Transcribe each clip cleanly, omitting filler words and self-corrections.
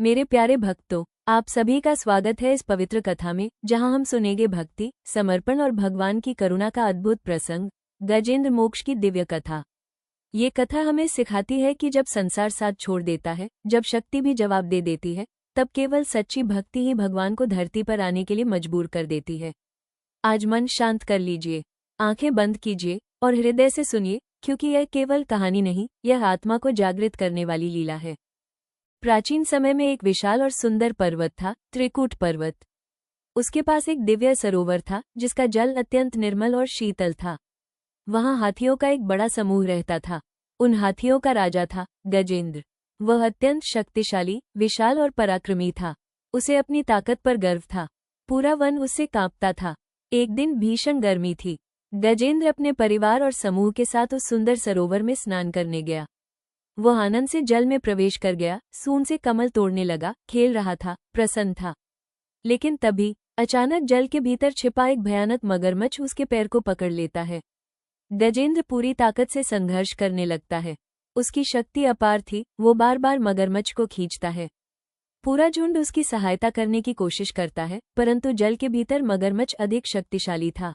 मेरे प्यारे भक्तों, आप सभी का स्वागत है इस पवित्र कथा में, जहां हम सुनेंगे भक्ति, समर्पण और भगवान की करुणा का अद्भुत प्रसंग, गजेंद्र मोक्ष की दिव्य कथा। ये कथा हमें सिखाती है कि जब संसार साथ छोड़ देता है, जब शक्ति भी जवाब दे देती है, तब केवल सच्ची भक्ति ही भगवान को धरती पर आने के लिए मजबूर कर देती है। आज मन शांत कर लीजिए, आंखें बंद कीजिए और हृदय से सुनिए, क्योंकि यह केवल कहानी नहीं, यह आत्मा को जागृत करने वाली लीला है। प्राचीन समय में एक विशाल और सुंदर पर्वत था, त्रिकूट पर्वत। उसके पास एक दिव्य सरोवर था, जिसका जल अत्यंत निर्मल और शीतल था। वहां हाथियों का एक बड़ा समूह रहता था। उन हाथियों का राजा था गजेंद्र। वह अत्यंत शक्तिशाली, विशाल और पराक्रमी था। उसे अपनी ताकत पर गर्व था। पूरा वन उससे कांपता था। एक दिन भीषण गर्मी थी। गजेंद्र अपने परिवार और समूह के साथ उस सुंदर सरोवर में स्नान करने गया। वह आनंद से जल में प्रवेश कर गया, सूंड से कमल तोड़ने लगा, खेल रहा था, प्रसन्न था। लेकिन तभी अचानक जल के भीतर छिपा एक भयानक मगरमच्छ उसके पैर को पकड़ लेता है। गजेंद्र पूरी ताकत से संघर्ष करने लगता है। उसकी शक्ति अपार थी, वो बार बार मगरमच्छ को खींचता है। पूरा झुंड उसकी सहायता करने की कोशिश करता है, परंतु जल के भीतर मगरमच्छ अधिक शक्तिशाली था।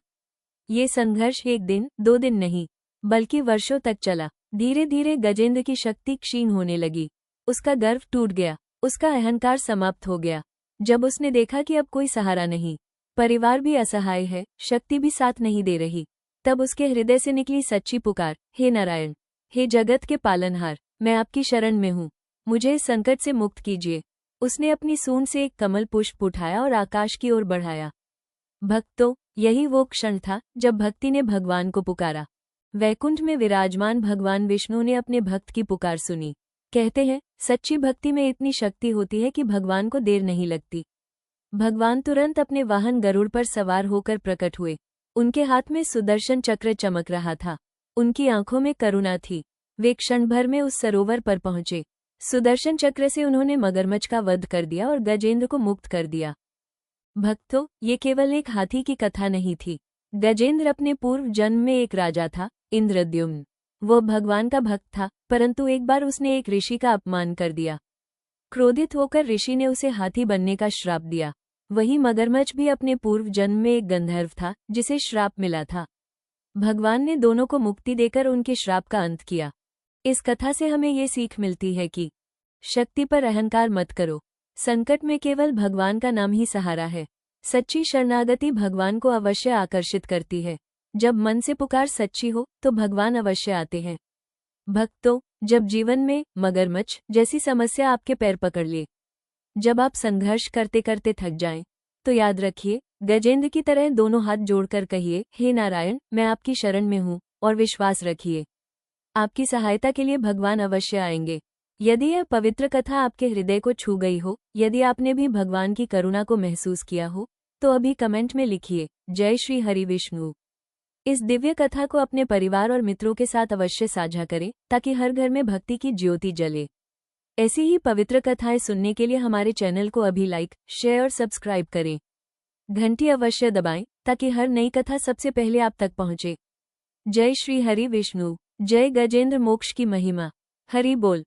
ये संघर्ष एक दिन, 2 दिन नहीं, बल्कि वर्षों तक चला। धीरे धीरे गजेंद्र की शक्ति क्षीण होने लगी। उसका गर्व टूट गया, उसका अहंकार समाप्त हो गया। जब उसने देखा कि अब कोई सहारा नहीं, परिवार भी असहाय है, शक्ति भी साथ नहीं दे रही, तब उसके हृदय से निकली सच्ची पुकार, हे नारायण, हे जगत के पालनहार, मैं आपकी शरण में हूँ, मुझे इस संकट से मुक्त कीजिए। उसने अपनी सूंड से एक कमल पुष्प उठाया और आकाश की ओर बढ़ाया। भक्तों, यही वो क्षण था जब भक्ति ने भगवान को पुकारा। वैकुंठ में विराजमान भगवान विष्णु ने अपने भक्त की पुकार सुनी। कहते हैं, सच्ची भक्ति में इतनी शक्ति होती है कि भगवान को देर नहीं लगती। भगवान तुरंत अपने वाहन गरुड़ पर सवार होकर प्रकट हुए। उनके हाथ में सुदर्शन चक्र चमक रहा था। उनकी आंखों में करुणा थी। वे क्षण भर में उस सरोवर पर पहुंचे। सुदर्शन चक्र से उन्होंने मगरमच्छ का वध कर दिया और गजेंद्र को मुक्त कर दिया। भक्तों, ये केवल एक हाथी की कथा नहीं थी। गजेंद्र अपने पूर्व जन्म में एक राजा था, इंद्रद्युम्न। वो भगवान का भक्त था, परंतु एक बार उसने एक ऋषि का अपमान कर दिया। क्रोधित होकर ऋषि ने उसे हाथी बनने का श्राप दिया। वही मगरमच्छ भी अपने पूर्व जन्म में एक गंधर्व था, जिसे श्राप मिला था। भगवान ने दोनों को मुक्ति देकर उनके श्राप का अंत किया। इस कथा से हमें ये सीख मिलती है कि शक्ति पर अहंकार मत करो। संकट में केवल भगवान का नाम ही सहारा है। सच्ची शरणागति भगवान को अवश्य आकर्षित करती है। जब मन से पुकार सच्ची हो, तो भगवान अवश्य आते हैं। भक्तों, जब जीवन में मगरमच्छ जैसी समस्या आपके पैर पकड़ ले, जब आप संघर्ष करते करते थक जाएं, तो याद रखिए, गजेंद्र की तरह दोनों हाथ जोड़कर कहिए, हे नारायण, मैं आपकी शरण में हूँ, और विश्वास रखिए, आपकी सहायता के लिए भगवान अवश्य आएंगे। यदि यह पवित्र कथा आपके हृदय को छू गई हो, यदि आपने भी भगवान की करुणा को महसूस किया हो, तो अभी कमेंट में लिखिए, जय श्री हरि विष्णु। इस दिव्य कथा को अपने परिवार और मित्रों के साथ अवश्य साझा करें, ताकि हर घर में भक्ति की ज्योति जले। ऐसी ही पवित्र कथाएं सुनने के लिए हमारे चैनल को अभी लाइक, शेयर और सब्सक्राइब करें। घंटी अवश्य दबाएं, ताकि हर नई कथा सबसे पहले आप तक पहुंचे। जय श्री हरि विष्णु। जय गजेंद्र मोक्ष की महिमा। हरि बोल।